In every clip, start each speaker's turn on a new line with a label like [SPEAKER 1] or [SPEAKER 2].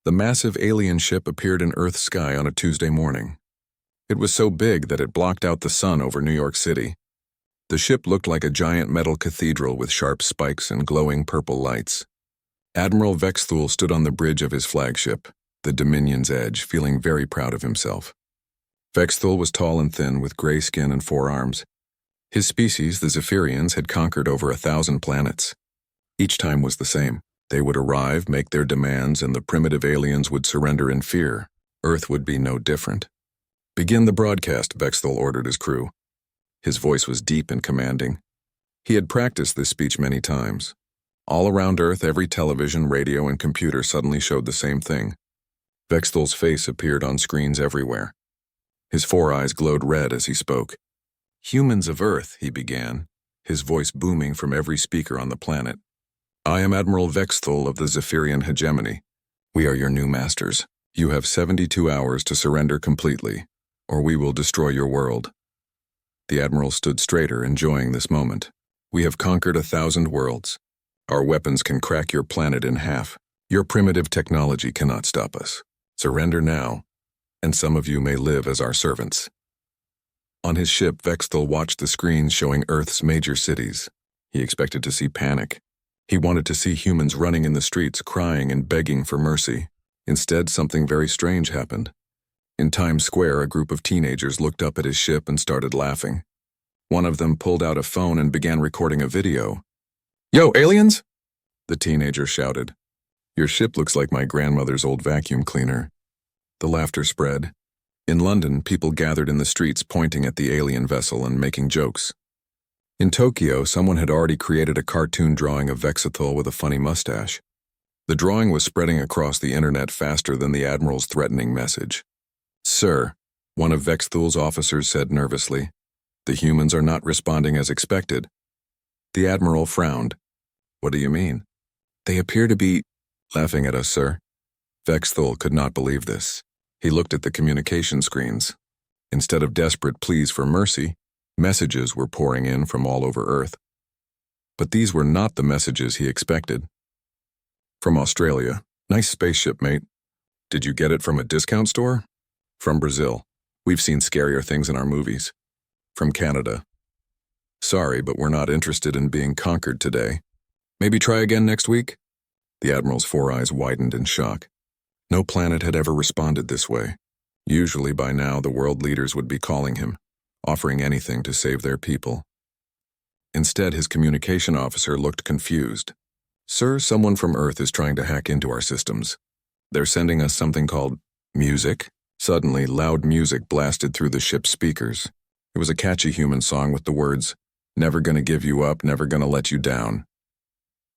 [SPEAKER 1] The massive alien ship appeared in Earth's sky on a Tuesday morning. It was so big that it blocked out the sun over New York City. The ship looked like a giant metal cathedral with sharp spikes and glowing purple lights. Admiral Vexthul stood on the bridge of his flagship, the Dominion's Edge, feeling very proud of himself. Vexthul was tall and thin, with gray skin and 4 arms. His species, the Zephyrians, had conquered over 1,000 planets. Each time was the same. They would arrive, make their demands, and the primitive aliens would surrender in fear. Earth would be no different. "Begin the broadcast," Vexthul ordered his crew. His voice was deep and commanding. He had practiced this speech many times. All around Earth, every television, radio, and computer suddenly showed the same thing. Vexthul's face appeared on screens everywhere. His 4 eyes glowed red as he spoke. "Humans of Earth," he began, his voice booming from every speaker on the planet. "I am Admiral Vexthul of the Zephyrian hegemony. We are your new masters. You have 72 hours to surrender completely, or we will destroy your world." The Admiral stood straighter, enjoying this moment. "We have conquered 1,000 worlds. Our weapons can crack your planet in half. Your primitive technology cannot stop us. Surrender now, and some of you may live as our servants." On his ship, Vexthul watched the screens showing Earth's major cities. He expected to see panic. He wanted to see humans running in the streets, crying and begging for mercy. Instead, something very strange happened. In Times Square, a group of teenagers looked up at his ship and started laughing. One of them pulled out a phone and began recording a video. "Yo, aliens!" the teenager shouted. "Your ship looks like my grandmother's old vacuum cleaner." The laughter spread. In London, people gathered in the streets pointing at the alien vessel and making jokes. In Tokyo, someone had already created a cartoon drawing of Vexthul with a funny mustache. The drawing was spreading across the internet faster than the Admiral's threatening message. "Sir," one of Vexthul's officers said nervously, "the humans are not responding as expected." The Admiral frowned. "What do you mean?" "They appear to be laughing at us, sir." Vexthul could not believe this. He looked at the communication screens. Instead of desperate pleas for mercy, messages were pouring in from all over Earth. But these were not the messages he expected. From Australia, "Nice spaceship, mate. Did you get it from a discount store?" From Brazil, "We've seen scarier things in our movies." From Canada, "Sorry, but we're not interested in being conquered today. Maybe try again next week?" The Admiral's 4 eyes widened in shock. No planet had ever responded this way. Usually by now the world leaders would be calling him, offering anything to save their people. Instead, his communication officer looked confused. "Sir, someone from Earth is trying to hack into our systems. They're sending us something called music." Suddenly, loud music blasted through the ship's speakers. It was a catchy human song with the words, "Never gonna give you up, never gonna let you down."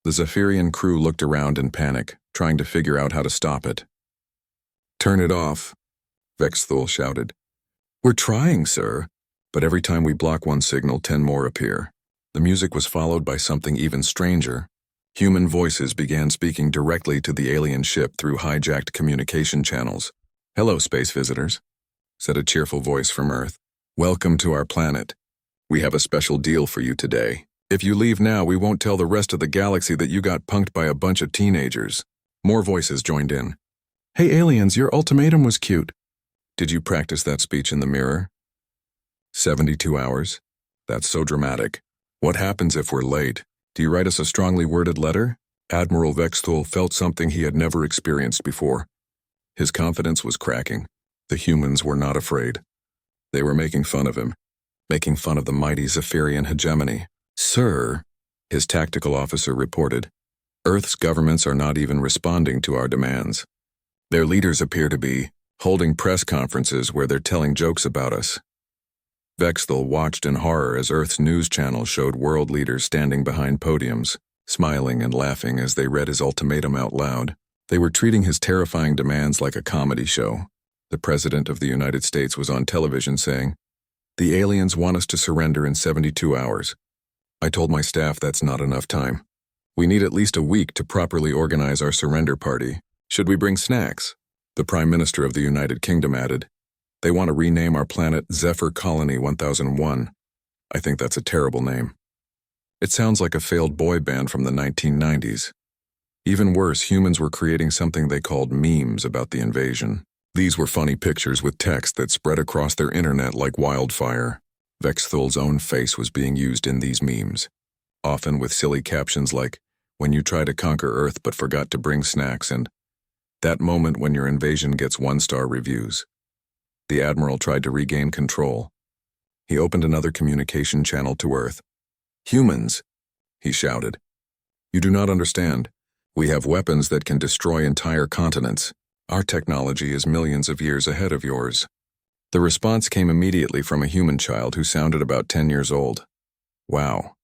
[SPEAKER 1] The Zephyrian crew looked around in panic, trying to figure out how to stop it. "Turn it off," Vexthul shouted. "We're trying, sir. But every time we block one signal, 10 more appear." The music was followed by something even stranger. Human voices began speaking directly to the alien ship through hijacked communication channels. "Hello, space visitors," said a cheerful voice from Earth. "Welcome to our planet. We have a special deal for you today. If you leave now, we won't tell the rest of the galaxy that you got punked by a bunch of teenagers." More voices joined in. "Hey aliens, your ultimatum was cute. Did you practice that speech in the mirror?" 72 hours? That's so dramatic. What happens if we're late? Do you write us a strongly worded letter? Admiral Vexthul felt something he had never experienced before. His confidence was cracking. The humans were not afraid. They were making fun of him, making fun of the mighty Zephyrian hegemony. "Sir," his tactical officer reported, "Earth's governments are not even responding to our demands. Their leaders appear to be holding press conferences where they're telling jokes about us." Vexthul watched in horror as Earth's news channel showed world leaders standing behind podiums, smiling and laughing as they read his ultimatum out loud. They were treating his terrifying demands like a comedy show. The President of the United States was on television saying, "The aliens want us to surrender in 72 hours. I told my staff that's not enough time. We need at least a week to properly organize our surrender party. Should we bring snacks?" The Prime Minister of the United Kingdom added, "They want to rename our planet Zephyr Colony 1001. I think that's a terrible name. It sounds like a failed boy band from the 1990s. Even worse, humans were creating something they called memes about the invasion. These were funny pictures with text that spread across their internet like wildfire. Vexthul's own face was being used in these memes, often with silly captions like, "When you try to conquer Earth but forgot to bring snacks," and "That moment when your invasion gets 1-star reviews." The Admiral tried to regain control. He opened another communication channel to Earth. "Humans," he shouted. "You do not understand. We have weapons that can destroy entire continents. Our technology is millions of years ahead of yours." The response came immediately from a human child who sounded about 10 years old. "Wow.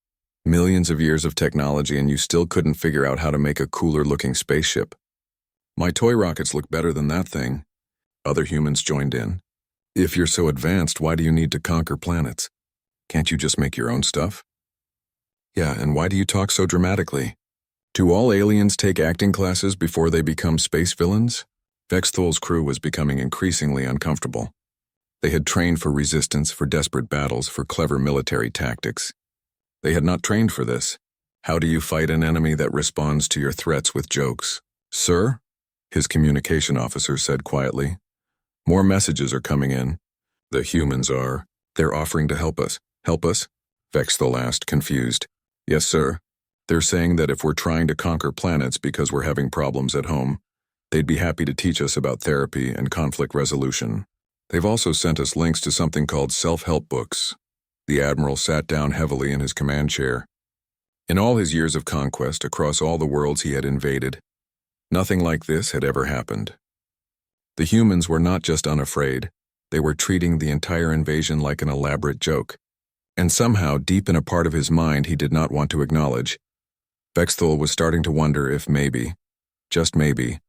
[SPEAKER 1] Millions of years of technology and you still couldn't figure out how to make a cooler-looking spaceship. My toy rockets look better than that thing." Other humans joined in. "If you're so advanced, why do you need to conquer planets? Can't you just make your own stuff? Yeah, and why do you talk so dramatically? Do all aliens take acting classes before they become space villains?" Vexthul's crew was becoming increasingly uncomfortable. They had trained for resistance, for desperate battles, for clever military tactics. They had not trained for this. How do you fight an enemy that responds to your threats with jokes? "Sir?" his communication officer said quietly. "More messages are coming in." "The humans are. They're offering to help us." "Help us?" Vexthul asked, confused. "Yes, sir. They're saying that if we're trying to conquer planets because we're having problems at home, they'd be happy to teach us about therapy and conflict resolution. They've also sent us links to something called self-help books." The Admiral sat down heavily in his command chair. In all his years of conquest across all the worlds he had invaded, nothing like this had ever happened. The humans were not just unafraid, they were treating the entire invasion like an elaborate joke. And somehow, deep in a part of his mind he did not want to acknowledge, Vexthul was starting to wonder if maybe, just maybe,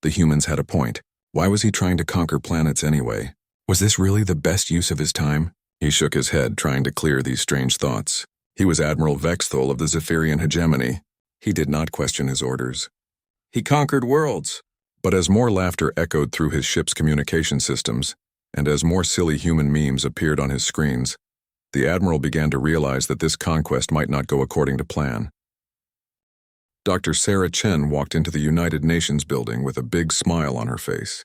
[SPEAKER 1] the humans had a point. Why was he trying to conquer planets anyway? Was this really the best use of his time? He shook his head, trying to clear these strange thoughts. He was Admiral Vexthul of the Zephyrian hegemony. He did not question his orders. He conquered worlds. But as more laughter echoed through his ship's communication systems, and as more silly human memes appeared on his screens, the Admiral began to realize that this conquest might not go according to plan. Dr. Sarah Chen walked into the United Nations building with a big smile on her face.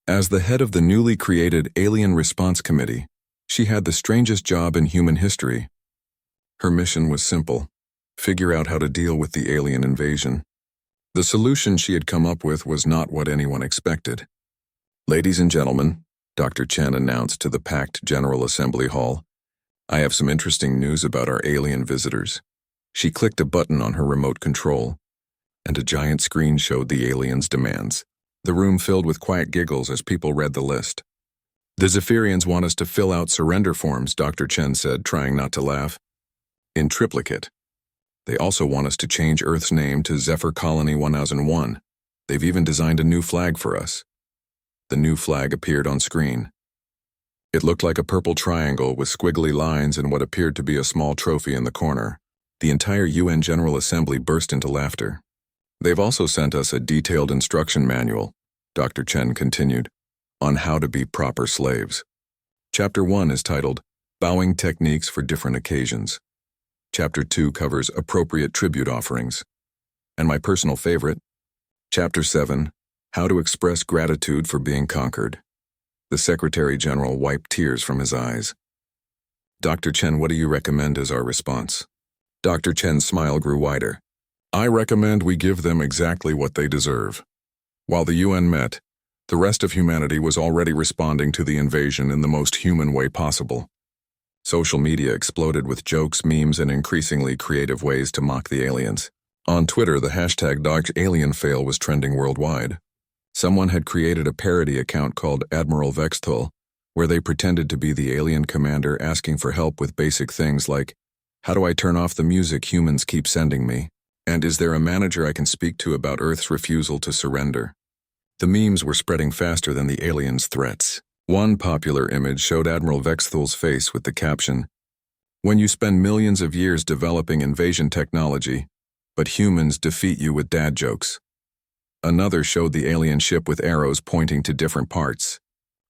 [SPEAKER 1] As the head of the newly created Alien Response Committee, she had the strangest job in human history. Her mission was simple: figure out how to deal with the alien invasion. The solution she had come up with was not what anyone expected. "Ladies and gentlemen," Dr. Chen announced to the packed General Assembly Hall, "I have some interesting news about our alien visitors." She clicked a button on her remote control, and a giant screen showed the aliens' demands. The room filled with quiet giggles as people read the list. "The Zephyrians want us to fill out surrender forms," Dr. Chen said, trying not to laugh. "In triplicate. They also want us to change Earth's name to Zephyr Colony 1001. They've even designed a new flag for us." The new flag appeared on screen. It looked like a purple triangle with squiggly lines and what appeared to be a small trophy in the corner. The entire UN General Assembly burst into laughter. "They've also sent us a detailed instruction manual," Dr. Chen continued, "on how to be proper slaves. Chapter 1 is titled, Bowing Techniques for Different Occasions. Chapter 2 covers appropriate tribute offerings. And my personal favorite, Chapter 7, How to Express Gratitude for Being Conquered." The Secretary General wiped tears from his eyes. "Dr. Chen, what do you recommend as our response?" Dr. Chen's smile grew wider. "I recommend we give them exactly what they deserve." While the UN met, the rest of humanity was already responding to the invasion in the most human way possible. Social media exploded with jokes, memes, and increasingly creative ways to mock the aliens. On Twitter, the hashtag #DodgeAlienFail was trending worldwide. Someone had created a parody account called Admiral Vexthul, where they pretended to be the alien commander asking for help with basic things like, "How do I turn off the music humans keep sending me? And is there a manager I can speak to about Earth's refusal to surrender?" The memes were spreading faster than the aliens' threats. One popular image showed Admiral Vexthul's face with the caption, "When you spend millions of years developing invasion technology, but humans defeat you with dad jokes." Another showed the alien ship with arrows pointing to different parts,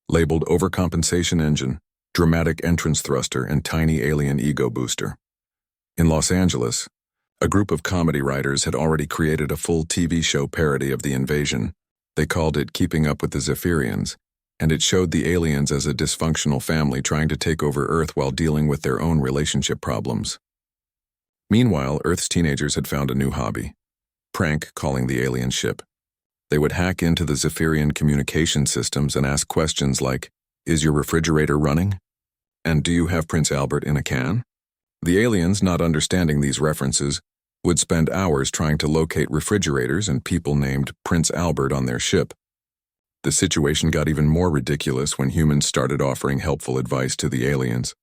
[SPEAKER 1] labeled Overcompensation Engine, Dramatic Entrance Thruster, and Tiny Alien Ego Booster. In Los Angeles, A group of comedy writers had already created a full TV show parody of the invasion. They called it Keeping Up with the Zephyrians, and it showed the aliens as a dysfunctional family trying to take over Earth while dealing with their own relationship problems. Meanwhile, Earth's teenagers had found a new hobby: prank calling the alien ship. They would hack into the Zephyrian communication systems and ask questions like, "Is your refrigerator running?" And "Do you have Prince Albert in a can?" The aliens, not understanding these references, would spend hours trying to locate refrigerators and people named Prince Albert on their ship. The situation got even more ridiculous when humans started offering helpful advice to the aliens.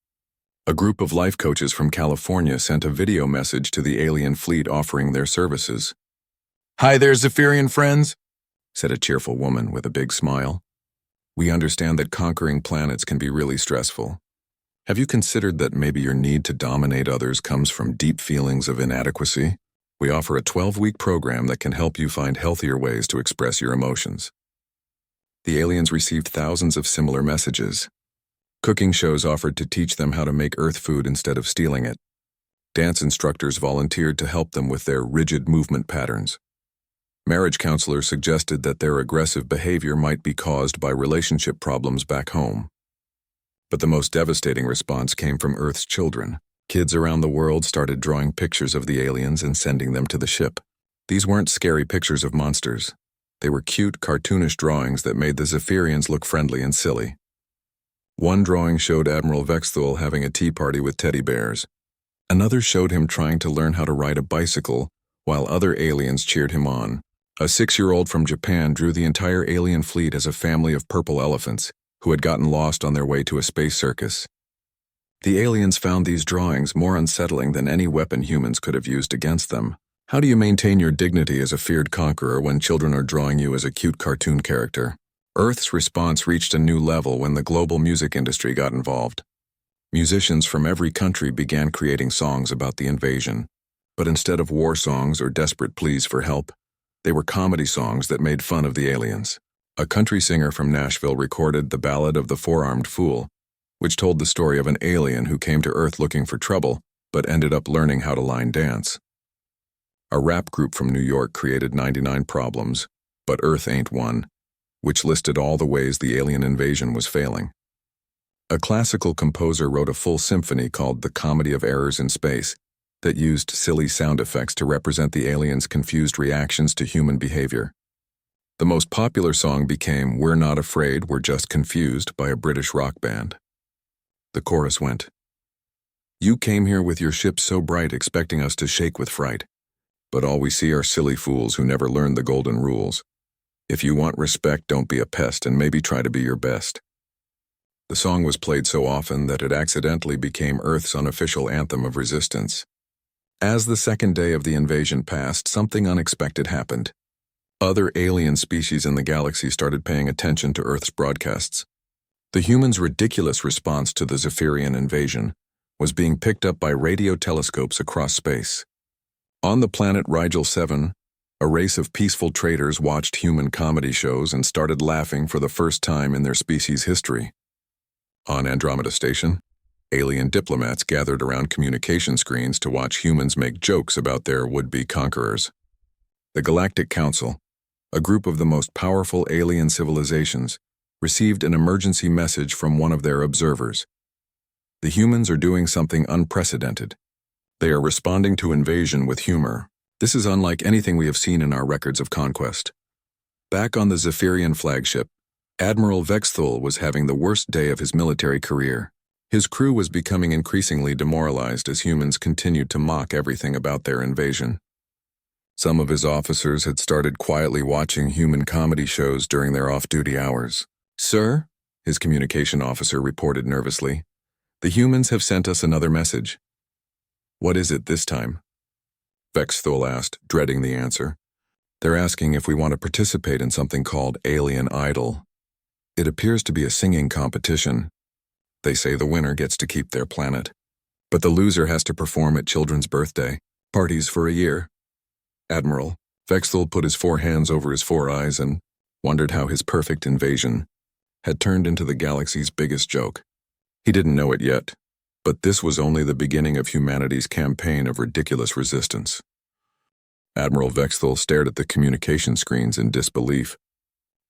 [SPEAKER 1] A group of life coaches from California sent a video message to the alien fleet offering their services. "Hi there, Zephyrian friends," said a cheerful woman with a big smile. "We understand that conquering planets can be really stressful. Have you considered that maybe your need to dominate others comes from deep feelings of inadequacy? We offer a 12-week program that can help you find healthier ways to express your emotions." The aliens received thousands of similar messages. Cooking shows offered to teach them how to make Earth food instead of stealing it. Dance instructors volunteered to help them with their rigid movement patterns. Marriage counselors suggested that their aggressive behavior might be caused by relationship problems back home. But the most devastating response came from Earth's children. Kids around the world started drawing pictures of the aliens and sending them to the ship. These weren't scary pictures of monsters. They were cute, cartoonish drawings that made the Zephyrians look friendly and silly. One drawing showed Admiral Vexthul having a tea party with teddy bears. Another showed him trying to learn how to ride a bicycle, while other aliens cheered him on. A 6-year-old from Japan drew the entire alien fleet as a family of purple elephants who had gotten lost on their way to a space circus. The aliens found these drawings more unsettling than any weapon humans could have used against them. How do you maintain your dignity as a feared conqueror when children are drawing you as a cute cartoon character? Earth's response reached a new level when the global music industry got involved. Musicians from every country began creating songs about the invasion. But instead of war songs or desperate pleas for help, they were comedy songs that made fun of the aliens. A country singer from Nashville recorded the Ballad of the Four-Armed Fool, which told the story of an alien who came to Earth looking for trouble, but ended up learning how to line dance. A rap group from New York created 99 Problems, but Earth Ain't One, which listed all the ways the alien invasion was failing. A classical composer wrote a full symphony called The Comedy of Errors in Space that used silly sound effects to represent the aliens' confused reactions to human behavior. The most popular song became We're Not Afraid, We're Just Confused by a British rock band. The chorus went, "You came here with your ship so bright expecting us to shake with fright. But all we see are silly fools who never learned the golden rules. If you want respect, don't be a pest and maybe try to be your best." The song was played so often that it accidentally became Earth's unofficial anthem of resistance. As the second day of the invasion passed, something unexpected happened. Other alien species in the galaxy started paying attention to Earth's broadcasts. The humans' ridiculous response to the Zephyrian invasion was being picked up by radio telescopes across space. On the planet Rigel 7, a race of peaceful traders watched human comedy shows and started laughing for the first time in their species' history. On Andromeda Station, alien diplomats gathered around communication screens to watch humans make jokes about their would-be conquerors. The Galactic Council, a group of the most powerful alien civilizations, received an emergency message from one of their observers. The humans are doing something unprecedented. They are responding to invasion with humor. This is unlike anything we have seen in our records of conquest. Back on the Zephyrian flagship, Admiral Vexthul was having the worst day of his military career. His crew was becoming increasingly demoralized as humans continued to mock everything about their invasion. Some of his officers had started quietly watching human comedy shows during their off-duty hours. "Sir," his communication officer reported nervously, "the humans have sent us another message." "What is it this time?" Vexthul asked, dreading the answer. "They're asking if we want to participate in something called Alien Idol. It appears to be a singing competition. They say the winner gets to keep their planet, but the loser has to perform at children's birthday parties for a year." Admiral Vexthul put his 4 hands over his 4 eyes and wondered how his perfect invasion had turned into the galaxy's biggest joke. He didn't know it yet, But this was only the beginning of humanity's campaign of ridiculous resistance. Admiral Vexthal stared at the communication screens in disbelief.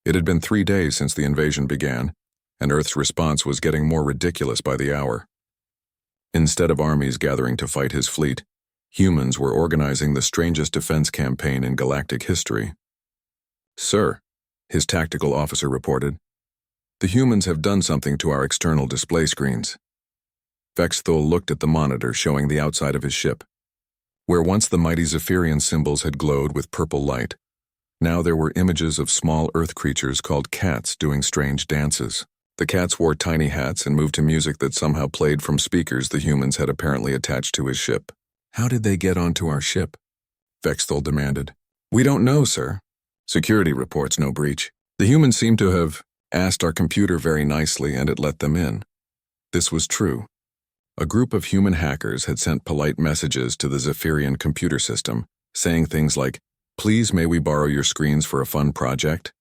[SPEAKER 1] It had been 3 days since the invasion began, and Earth's response was getting more ridiculous by the hour. Instead of armies gathering to fight his fleet, humans were organizing the strangest defense campaign in galactic history. "Sir," his tactical officer reported, "the humans have done something to our external display screens." Vexthal looked at the monitor showing the outside of his ship. Where once the mighty Zephyrian symbols had glowed with purple light, now there were images of small Earth creatures called cats doing strange dances. The cats wore tiny hats and moved to music that somehow played from speakers the humans had apparently attached to his ship. "How did they get onto our ship?" Vexthal demanded. "We don't know, sir. Security reports no breach. The humans seem to have asked our computer very nicely and it let them in." This was true. A group of human hackers had sent polite messages to the Zephyrian computer system, saying things like, "Please may we borrow your screens for a fun project?"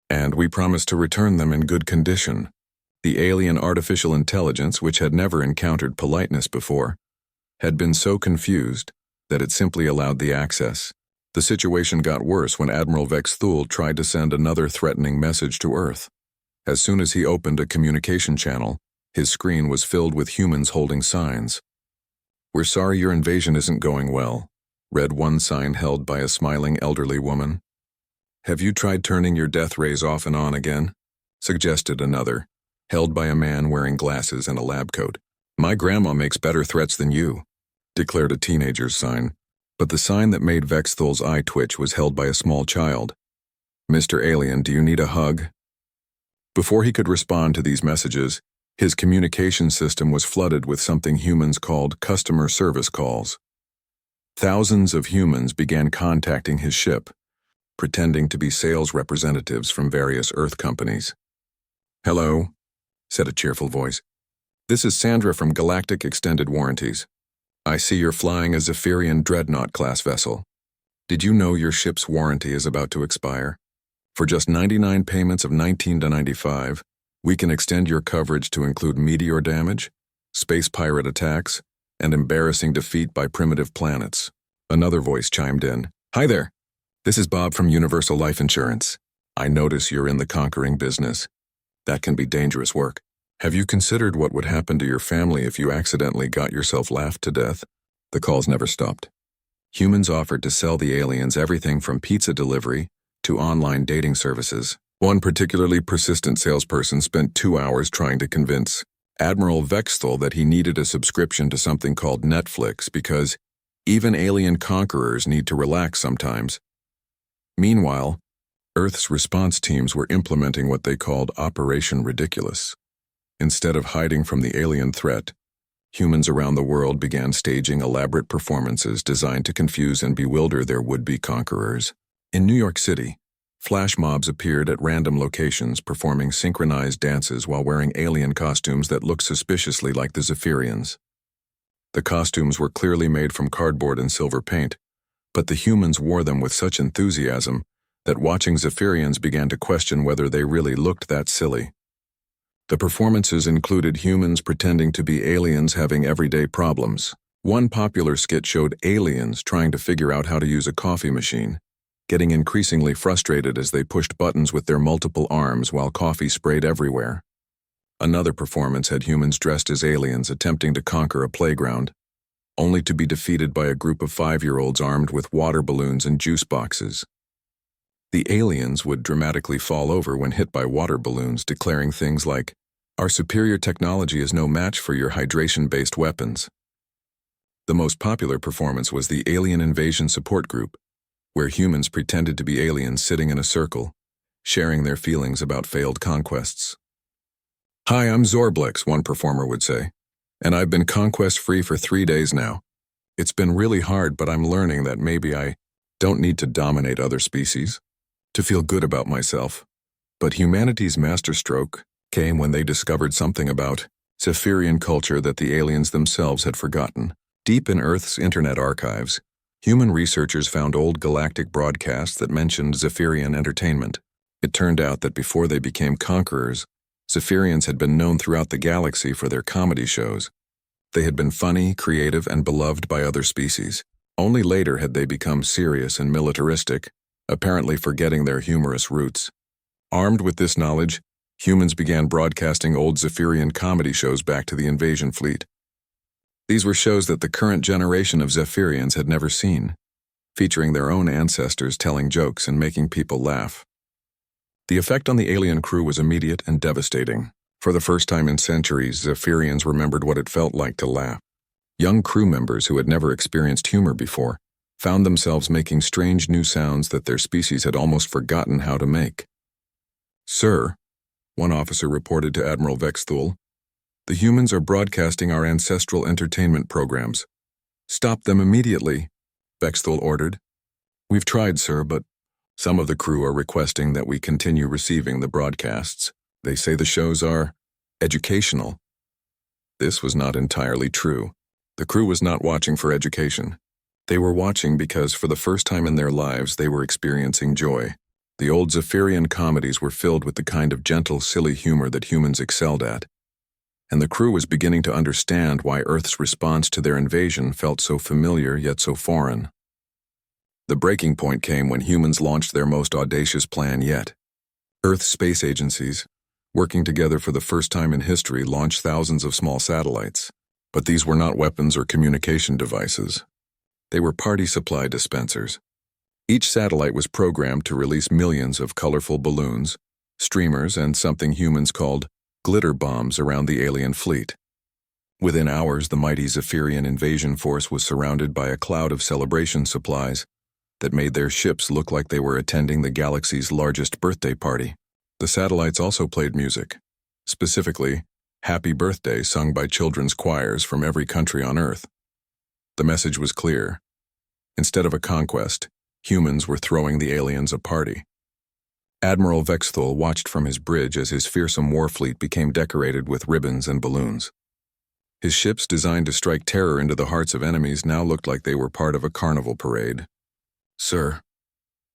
[SPEAKER 1] And "We promise to return them in good condition." The alien artificial intelligence, which had never encountered politeness before, had been so confused that it simply allowed the access. The situation got worse when Admiral Vexthal tried to send another threatening message to Earth. As soon as he opened a communication channel, his screen was filled with humans holding signs. "We're sorry your invasion isn't going well," read one sign held by a smiling elderly woman. "Have you tried turning your death rays off and on again?" suggested another, held by a man wearing glasses and a lab coat. "My grandma makes better threats than you," declared a teenager's sign, but the sign that made Vexthal's eye twitch was held by a small child. "Mr. Alien, do you need a hug?" Before he could respond to these messages, his communication system was flooded with something humans called customer service calls. Thousands of humans began contacting his ship, pretending to be sales representatives from various Earth companies. "Hello," said a cheerful voice. "This is Sandra from Galactic Extended Warranties. I see you're flying a Zephyrian Dreadnought-class vessel. Did you know your ship's warranty is about to expire? For just 99 payments of $19.95, we can extend your coverage to include meteor damage, space pirate attacks, and embarrassing defeat by primitive planets." Another voice chimed in. "Hi there. This is Bob from Universal Life Insurance. I notice you're in the conquering business. That can be dangerous work. Have you considered what would happen to your family if you accidentally got yourself laughed to death?" The calls never stopped. Humans offered to sell the aliens everything from pizza delivery to online dating services. One particularly persistent salesperson spent 2 hours trying to convince Admiral Vexthal that he needed a subscription to something called Netflix because even alien conquerors need to relax sometimes. Meanwhile, Earth's response teams were implementing what they called Operation Ridiculous. Instead of hiding from the alien threat, humans around the world began staging elaborate performances designed to confuse and bewilder their would-be conquerors. In New York City, flash mobs appeared at random locations performing synchronized dances while wearing alien costumes that looked suspiciously like the Zephyrians. The costumes were clearly made from cardboard and silver paint, but the humans wore them with such enthusiasm that watching Zephyrians began to question whether they really looked that silly. The performances included humans pretending to be aliens having everyday problems. One popular skit showed aliens trying to figure out how to use a coffee machine, getting increasingly frustrated as they pushed buttons with their multiple arms while coffee sprayed everywhere. Another performance had humans dressed as aliens attempting to conquer a playground, only to be defeated by a group of 5-year-olds armed with water balloons and juice boxes. The aliens would dramatically fall over when hit by water balloons, declaring things like, "Our superior technology is no match for your hydration-based weapons." The most popular performance was the Alien Invasion Support Group, where humans pretended to be aliens sitting in a circle, sharing their feelings about failed conquests. "Hi, I'm Zorblex," one performer would say, "and I've been conquest-free for 3 days now. It's been really hard, but I'm learning that maybe I don't need to dominate other species to feel good about myself." But humanity's masterstroke came when they discovered something about Zephyrian culture that the aliens themselves had forgotten. Deep in Earth's internet archives, human researchers found old galactic broadcasts that mentioned Zephyrian entertainment. It turned out that before they became conquerors, Zephyrians had been known throughout the galaxy for their comedy shows. They had been funny, creative, and beloved by other species. Only later had they become serious and militaristic, apparently forgetting their humorous roots. Armed with this knowledge, humans began broadcasting old Zephyrian comedy shows back to the invasion fleet. These were shows that the current generation of Zephyrians had never seen, featuring their own ancestors telling jokes and making people laugh. The effect on the alien crew was immediate and devastating. For the first time in centuries, Zephyrians remembered what it felt like to laugh. Young crew members who had never experienced humor before found themselves making strange new sounds that their species had almost forgotten how to make. "Sir," one officer reported to Admiral Vexthul, "the humans are broadcasting our ancestral entertainment programs. Stop them immediately," Vexthul ordered. "We've tried, sir, but some of the crew are requesting that we continue receiving the broadcasts. They say the shows are educational." This was not entirely true. The crew was not watching for education. They were watching because for the first time in their lives they were experiencing joy. The old Zephyrian comedies were filled with the kind of gentle, silly humor that humans excelled at. And the crew was beginning to understand why Earth's response to their invasion felt so familiar yet so foreign. The breaking point came when humans launched their most audacious plan yet. Earth's space agencies, working together for the first time in history, launched thousands of small satellites. But these were not weapons or communication devices. They were party supply dispensers. Each satellite was programmed to release millions of colorful balloons, streamers, and something humans called glitter bombs around the alien fleet. Within hours, the mighty Zephyrian invasion force was surrounded by a cloud of celebration supplies that made their ships look like they were attending the galaxy's largest birthday party. The satellites also played music, specifically Happy Birthday sung by children's choirs from every country on Earth. The message was clear. Instead of a conquest, humans were throwing the aliens a party. Admiral Vexthul watched from his bridge as his fearsome war fleet became decorated with ribbons and balloons. His ships, designed to strike terror into the hearts of enemies, now looked like they were part of a carnival parade. "Sir,"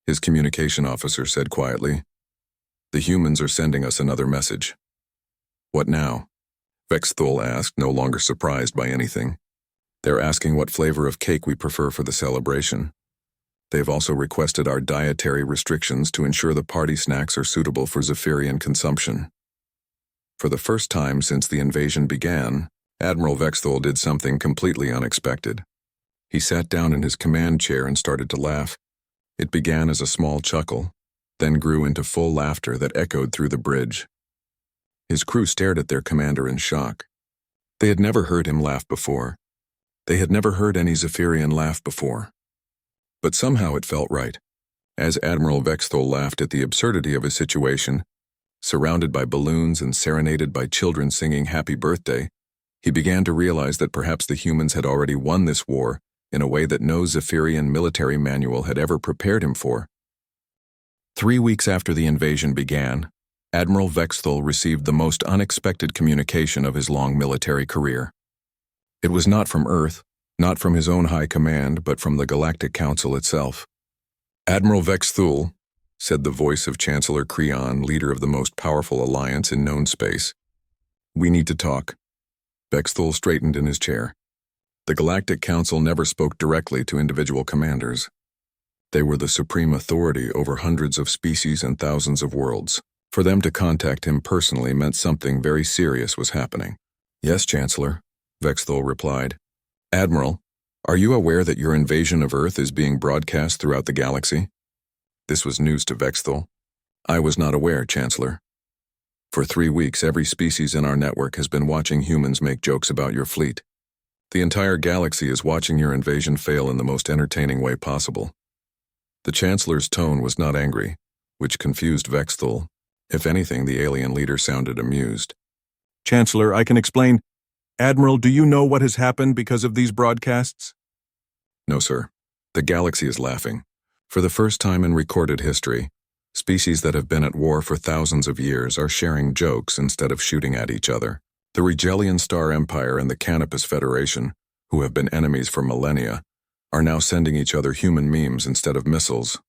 [SPEAKER 1] his communication officer said quietly, "the humans are sending us another message." "What now?" Vexthul asked, no longer surprised by anything. "They're asking what flavor of cake we prefer for the celebration. They've also requested our dietary restrictions to ensure the party snacks are suitable for Zephyrian consumption." For the first time since the invasion began, Admiral Vexthul did something completely unexpected. He sat down in his command chair and started to laugh. It began as a small chuckle, then grew into full laughter that echoed through the bridge. His crew stared at their commander in shock. They had never heard him laugh before. They had never heard any Zephyrian laugh before. But somehow it felt right. As Admiral Vexthul laughed at the absurdity of his situation, surrounded by balloons and serenaded by children singing Happy Birthday, he began to realize that perhaps the humans had already won this war in a way that no Zephyrian military manual had ever prepared him for. 3 weeks after the invasion began, Admiral Vexthul received the most unexpected communication of his long military career. It was not from Earth, not from his own high command, but from the Galactic Council itself. "Admiral Vexthul," said the voice of Chancellor Creon, leader of the most powerful alliance in known space, "we need to talk." Vexthul straightened in his chair. The Galactic Council never spoke directly to individual commanders. They were the supreme authority over hundreds of species and thousands of worlds. For them to contact him personally meant something very serious was happening. "Yes, Chancellor," Vexthul replied. "Admiral, are you aware that your invasion of Earth is being broadcast throughout the galaxy?" This was news to Vexthul. "I was not aware, Chancellor. For 3 weeks, every species in our network has been watching humans make jokes about your fleet. The entire galaxy is watching your invasion fail in the most entertaining way possible." The Chancellor's tone was not angry, which confused Vexthul. If anything, the alien leader sounded amused. "Chancellor, I can explain. Admiral, do you know what has happened because of these broadcasts?" "No, sir. The galaxy is laughing. For the first time in recorded history, species that have been at war for thousands of years are sharing jokes instead of shooting at each other. The Rigelian Star Empire and the Canopus Federation, who have been enemies for millennia, are now sending each other human memes instead of missiles."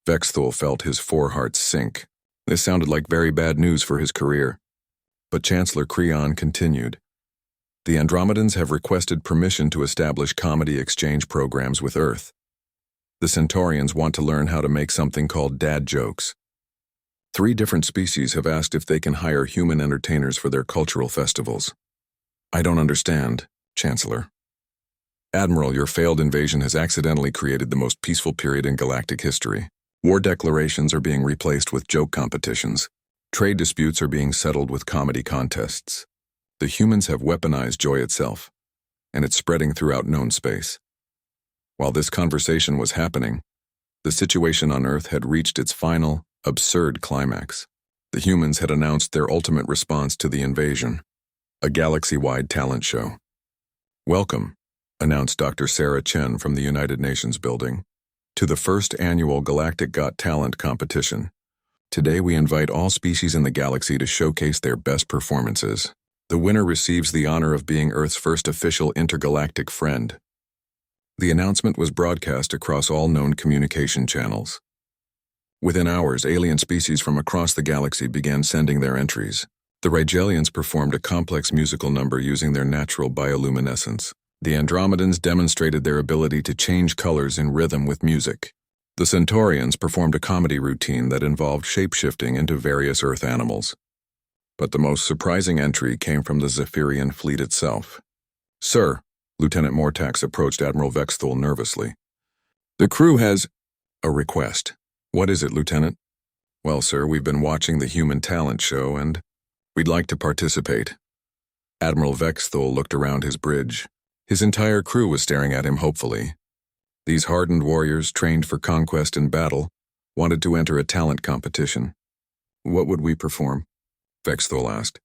[SPEAKER 1] Vexthul felt his foreheart sink. This sounded like very bad news for his career. But Chancellor Creon continued. The Andromedans have requested permission to establish comedy exchange programs with Earth. The Centaurians want to learn how to make something called dad jokes. 3 different species have asked if they can hire human entertainers for their cultural festivals. I don't understand, Chancellor. Admiral, your failed invasion has accidentally created the most peaceful period in galactic history. War declarations are being replaced with joke competitions. Trade disputes are being settled with comedy contests. The humans have weaponized joy itself, and it's spreading throughout known space. While this conversation was happening, the situation on Earth had reached its final, absurd climax. The humans had announced their ultimate response to the invasion, a galaxy-wide talent show. Welcome, announced Dr. Sarah Chen from the United Nations building, to the first annual Galactic Got Talent competition. Today we invite all species in the galaxy to showcase their best performances. The winner receives the honor of being Earth's first official intergalactic friend. The announcement was broadcast across all known communication channels. Within hours, alien species from across the galaxy began sending their entries. The Rigelians performed a complex musical number using their natural bioluminescence. The Andromedans demonstrated their ability to change colors in rhythm with music. The Centaurians performed a comedy routine that involved shape-shifting into various Earth animals. But the most surprising entry came from the Zephyrian fleet itself. Sir, Lieutenant Mortax approached Admiral Vexthul nervously. The crew has a request. What is it, Lieutenant? Well, sir, we've been watching the human talent show and we'd like to participate. Admiral Vexthul looked around his bridge. His entire crew was staring at him hopefully. These hardened warriors, trained for conquest and battle, wanted to enter a talent competition. What would we perform? Vexthul asked.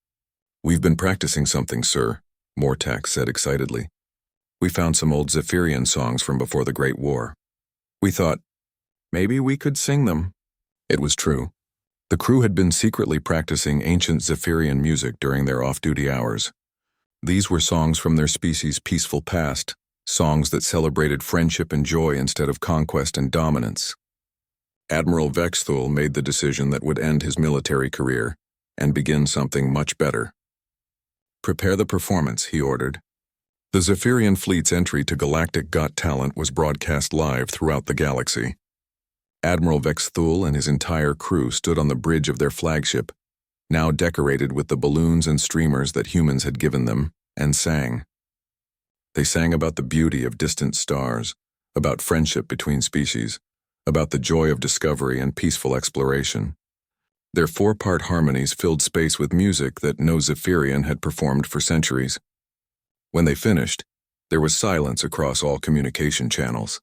[SPEAKER 1] We've been practicing something, sir, Mortax said excitedly. We found some old Zephyrian songs from before the Great War. We thought, maybe we could sing them. It was true. The crew had been secretly practicing ancient Zephyrian music during their off-duty hours. These were songs from their species' peaceful past, songs that celebrated friendship and joy instead of conquest and dominance. Admiral Vexthul made the decision that would end his military career and begin something much better. Prepare the performance, he ordered. The Zephyrian fleet's entry to Galactic Got Talent was broadcast live throughout the galaxy. Admiral Vexthul and his entire crew stood on the bridge of their flagship, now decorated with the balloons and streamers that humans had given them, and sang. They sang about the beauty of distant stars, about friendship between species, about the joy of discovery and peaceful exploration. Their 4-part harmonies filled space with music that no Zephyrian had performed for centuries. When they finished, there was silence across all communication channels.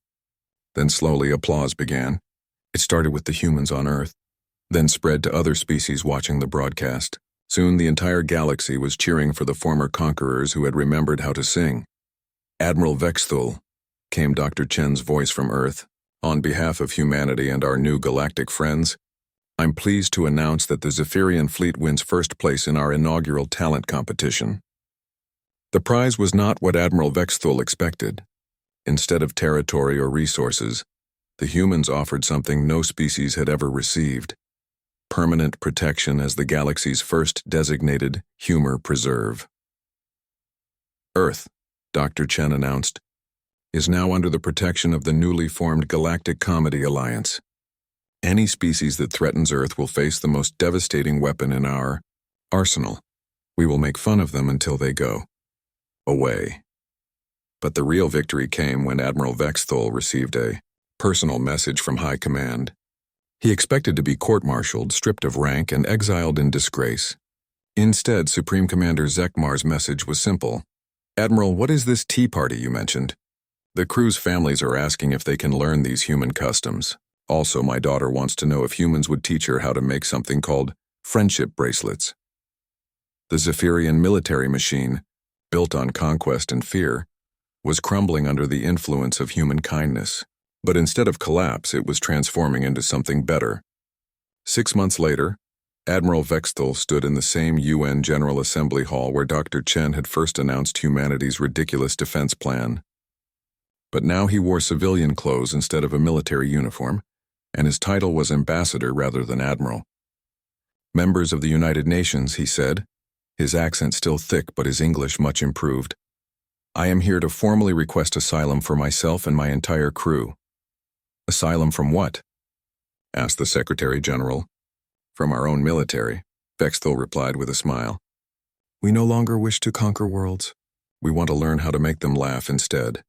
[SPEAKER 1] Then slowly applause began. It started with the humans on Earth, then spread to other species watching the broadcast. Soon the entire galaxy was cheering for the former conquerors who had remembered how to sing. Admiral Vexthul, came Dr. Chen's voice from Earth, on behalf of humanity and our new galactic friends, I'm pleased to announce that the Zephyrian fleet wins first place in our inaugural talent competition. The prize was not what Admiral Vexthul expected. Instead of territory or resources, the humans offered something no species had ever received: permanent protection as the galaxy's first designated humor preserve. Earth, Dr. Chen announced, is now under the protection of the newly formed Galactic Comedy Alliance. Any species that threatens Earth will face the most devastating weapon in our arsenal. We will make fun of them until they go away. But the real victory came when Admiral Vexthul received a personal message from High Command. He expected to be court-martialed, stripped of rank, and exiled in disgrace. Instead, Supreme Commander Zekmar's message was simple. Admiral, what is this tea party you mentioned? The crew's families are asking if they can learn these human customs. Also, my daughter wants to know if humans would teach her how to make something called friendship bracelets. The Zephyrian military machine, built on conquest and fear, was crumbling under the influence of human kindness. But instead of collapse, it was transforming into something better. 6 months later, Admiral Vexthul stood in the same UN General Assembly Hall where Dr. Chen had first announced humanity's ridiculous defense plan. But now he wore civilian clothes instead of a military uniform, and his title was ambassador rather than admiral. Members of the United Nations, he said, his accent still thick but his English much improved. "I am here to formally request asylum for myself and my entire crew." "Asylum from what?" asked the Secretary General. "From our own military," Vexthul replied with a smile. "We no longer wish to conquer worlds. We want to learn how to make them laugh instead."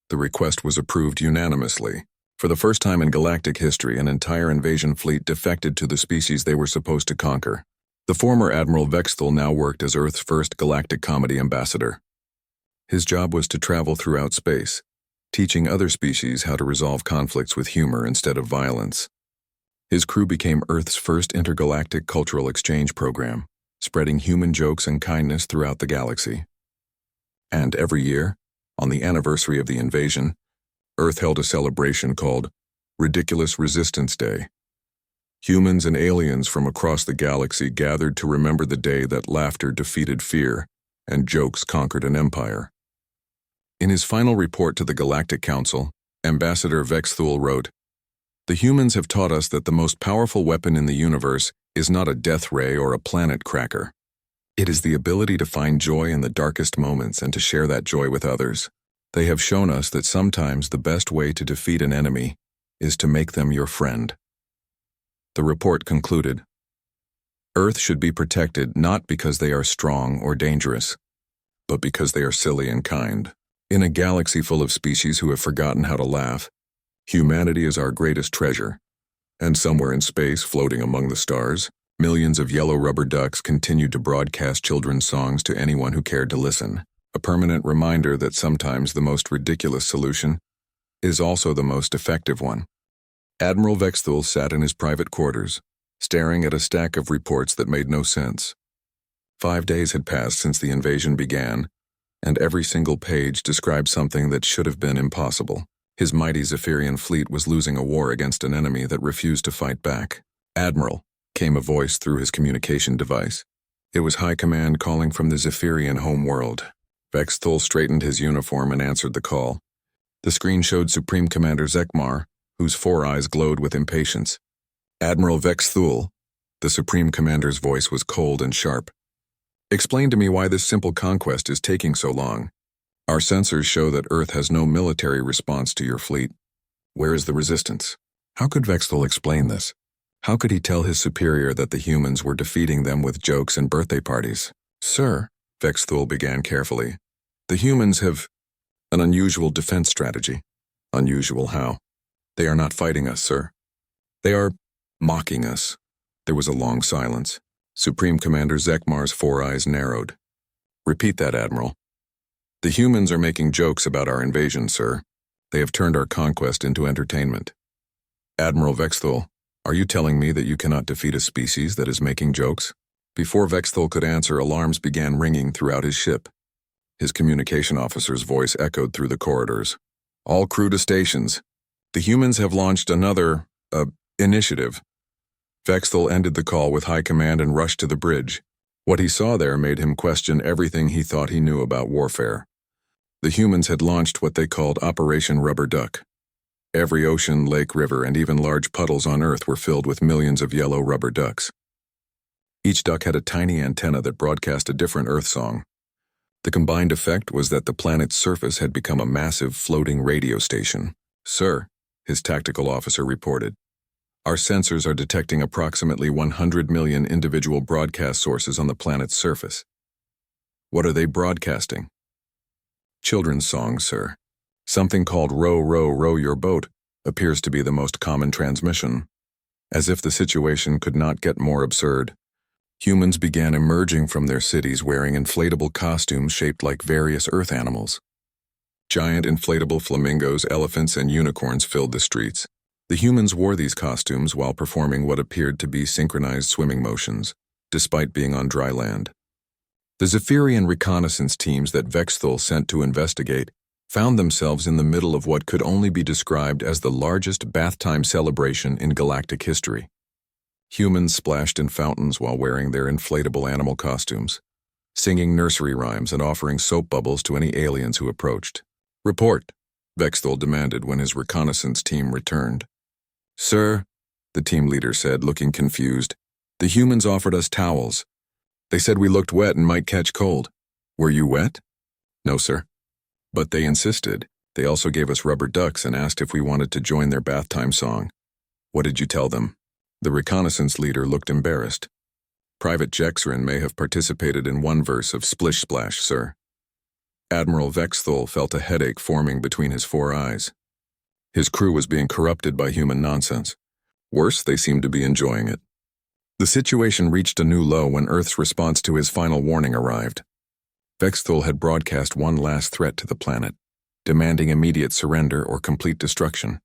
[SPEAKER 1] The request was approved unanimously. For the first time in galactic history, an entire invasion fleet defected to the species they were supposed to conquer. The former Admiral Vexthul now worked as Earth's first galactic comedy ambassador. His job was to travel throughout space, teaching other species how to resolve conflicts with humor instead of violence. His crew became Earth's first intergalactic cultural exchange program, spreading human jokes and kindness throughout the galaxy. And every year, on the anniversary of the invasion, Earth held a celebration called Ridiculous Resistance Day. Humans and aliens from across the galaxy gathered to remember the day that laughter defeated fear and jokes conquered an empire. In his final report to the Galactic Council, Ambassador Vexthul wrote, "The humans have taught us that the most powerful weapon in the universe is not a death ray or a planet cracker. It is the ability to find joy in the darkest moments and to share that joy with others. They have shown us that sometimes the best way to defeat an enemy is to make them your friend." The report concluded, "Earth should be protected not because they are strong or dangerous, but because they are silly and kind. In a galaxy full of species who have forgotten how to laugh, humanity is our greatest treasure. And somewhere in space, floating among the stars, millions of yellow rubber ducks continued to broadcast children's songs to anyone who cared to listen, a permanent reminder that sometimes the most ridiculous solution is also the most effective one." Admiral Vexthul sat in his private quarters, staring at a stack of reports that made no sense. 5 days had passed since the invasion began, and every single page described something that should have been impossible. His mighty Zephyrian fleet was losing a war against an enemy that refused to fight back. "Admiral," came a voice through his communication device. It was High Command calling from the Zephyrian home world. Vexthul straightened his uniform and answered the call. The screen showed Supreme Commander Zekmar, whose 4 eyes glowed with impatience. "Admiral Vexthul," the Supreme Commander's voice was cold and sharp. "Explain to me why this simple conquest is taking so long. Our sensors show that Earth has no military response to your fleet. Where is the resistance?" How could Vexthul explain this? How could he tell his superior that the humans were defeating them with jokes and birthday parties? "Sir," Vexthul began carefully, "the humans have an unusual defense strategy." "Unusual how?" "They are not fighting us, sir. They are mocking us." There was a long silence. Supreme Commander Zekmar's 4 eyes narrowed. "Repeat that, Admiral." "The humans are making jokes about our invasion, sir. They have turned our conquest into entertainment." "Admiral Vexthul, are you telling me that you cannot defeat a species that is making jokes?" Before Vexthul could answer, alarms began ringing throughout his ship. His communication officer's voice echoed through the corridors. "All crew to stations. The humans have launched another, initiative." Vexthul ended the call with High Command and rushed to the bridge. What he saw there made him question everything he thought he knew about warfare. The humans had launched what they called Operation Rubber Duck. Every ocean, lake, river, and even large puddles on Earth were filled with millions of yellow rubber ducks. Each duck had a tiny antenna that broadcast a different Earth song. The combined effect was that the planet's surface had become a massive floating radio station. "Sir," his tactical officer reported, "our sensors are detecting approximately 100 million individual broadcast sources on the planet's surface." "What are they broadcasting?" "Children's songs, sir. Something called Row, Row, Row Your Boat appears to be the most common transmission." As if the situation could not get more absurd, humans began emerging from their cities wearing inflatable costumes shaped like various Earth animals. Giant inflatable flamingos, elephants, and unicorns filled the streets. The humans wore these costumes while performing what appeared to be synchronized swimming motions, despite being on dry land. The Zephyrian reconnaissance teams that Vexthul sent to investigate found themselves in the middle of what could only be described as the largest bath-time celebration in galactic history. Humans splashed in fountains while wearing their inflatable animal costumes, singing nursery rhymes and offering soap bubbles to any aliens who approached. "Report," Vexthul demanded when his reconnaissance team returned. "Sir," the team leader said, looking confused, "the humans offered us towels. They said we looked wet and might catch cold. Were you wet? No, sir. But they insisted. They also gave us rubber ducks and asked if we wanted to join their bath time song. What did you tell them? The reconnaissance leader looked embarrassed. Private Jexrin may have participated in one verse of Splish Splash, sir. Admiral Vexthul felt a headache forming between his 4 eyes. His crew was being corrupted by human nonsense. Worse, they seemed to be enjoying it. The situation reached a new low when Earth's response to his final warning arrived. Vexthul had broadcast one last threat to the planet, demanding immediate surrender or complete destruction.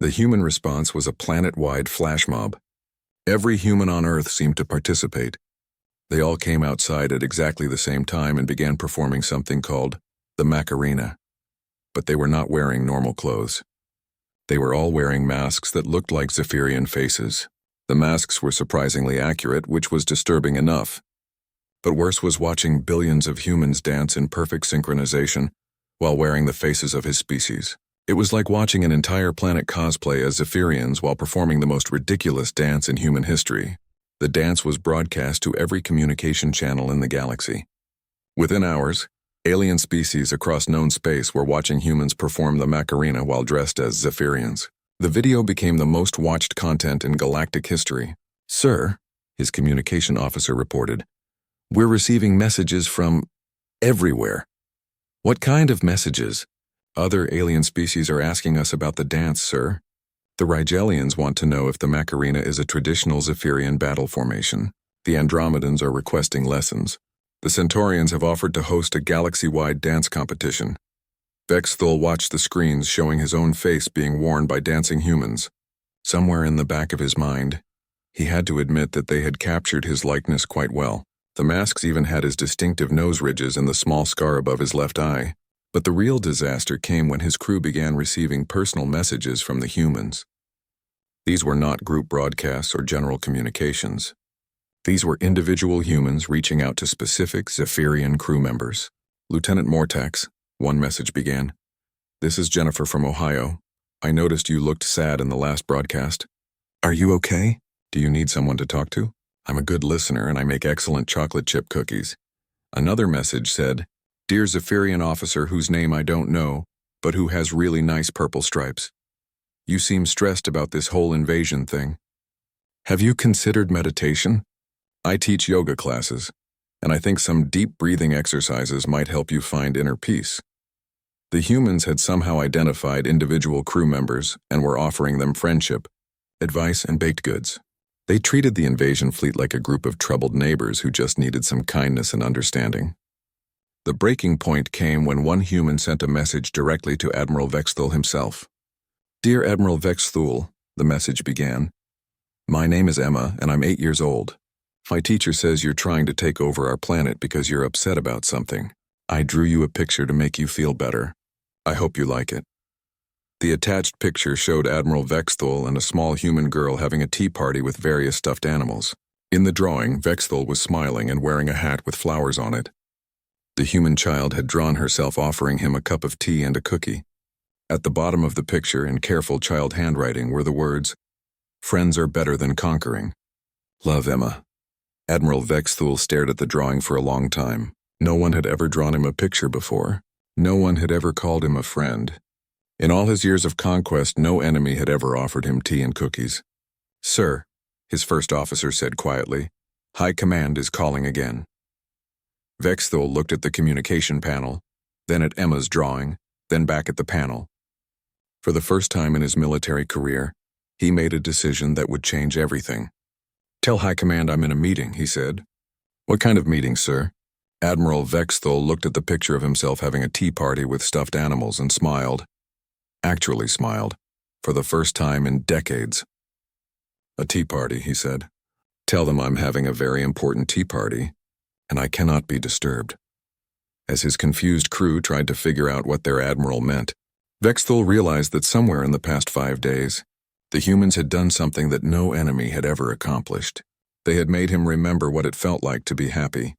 [SPEAKER 1] The human response was a planet-wide flash mob. Every human on Earth seemed to participate. They all came outside at exactly the same time and began performing something called the Macarena. But they were not wearing normal clothes. They were all wearing masks that looked like Zephyrian faces. The masks were surprisingly accurate, which was disturbing enough. But worse was watching billions of humans dance in perfect synchronization while wearing the faces of his species. It was like watching an entire planet cosplay as Zephyrians while performing the most ridiculous dance in human history. The dance was broadcast to every communication channel in the galaxy. Within hours, alien species across known space were watching humans perform the Macarena while dressed as Zephyrians. The video became the most watched content in galactic history. Sir, his communication officer reported, we're receiving messages from everywhere. What kind of messages? Other alien species are asking us about the dance, sir. The Rigelians want to know if the Macarena is a traditional Zephyrian battle formation. The Andromedans are requesting lessons. The Centaurians have offered to host a galaxy-wide dance competition. Vexthul watched the screens showing his own face being worn by dancing humans. Somewhere in the back of his mind, he had to admit that they had captured his likeness quite well. The masks even had his distinctive nose ridges and the small scar above his left eye. But the real disaster came when his crew began receiving personal messages from the humans. These were not group broadcasts or general communications. These were individual humans reaching out to specific Zephyrian crew members. Lieutenant Mortax, one message began. This is Jennifer from Ohio. I noticed you looked sad in the last broadcast. Are you okay? Do you need someone to talk to? I'm a good listener and I make excellent chocolate chip cookies. Another message said, Dear Zephyrian officer whose name I don't know, but who has really nice purple stripes. You seem stressed about this whole invasion thing. Have you considered meditation? I teach yoga classes, and I think some deep breathing exercises might help you find inner peace. The humans had somehow identified individual crew members and were offering them friendship, advice, and baked goods. They treated the invasion fleet like a group of troubled neighbors who just needed some kindness and understanding. The breaking point came when one human sent a message directly to Admiral Vexthul himself. Dear Admiral Vexthul, the message began. My name is Emma, and I'm 8 years old. My teacher says you're trying to take over our planet because you're upset about something. I drew you a picture to make you feel better. I hope you like it. The attached picture showed Admiral Vexthul and a small human girl having a tea party with various stuffed animals. In the drawing, Vexthul was smiling and wearing a hat with flowers on it. The human child had drawn herself offering him a cup of tea and a cookie. At the bottom of the picture, in careful child handwriting, were the words, Friends are better than conquering. Love, Emma. Admiral Vexthul stared at the drawing for a long time. No one had ever drawn him a picture before. No one had ever called him a friend. In all his years of conquest, no enemy had ever offered him tea and cookies. Sir, his first officer said quietly, High Command is calling again. Vexthul looked at the communication panel, then at Emma's drawing, then back at the panel. For the first time in his military career, he made a decision that would change everything. Tell High Command I'm in a meeting, he said. What kind of meeting, sir? Admiral Vexthul looked at the picture of himself having a tea party with stuffed animals and smiled. Actually smiled, for the first time in decades. A tea party, he said. Tell them I'm having a very important tea party, and I cannot be disturbed. As his confused crew tried to figure out what their admiral meant, Vexthul realized that somewhere in the past 5 days, the humans had done something that no enemy had ever accomplished. They had made him remember what it felt like to be happy.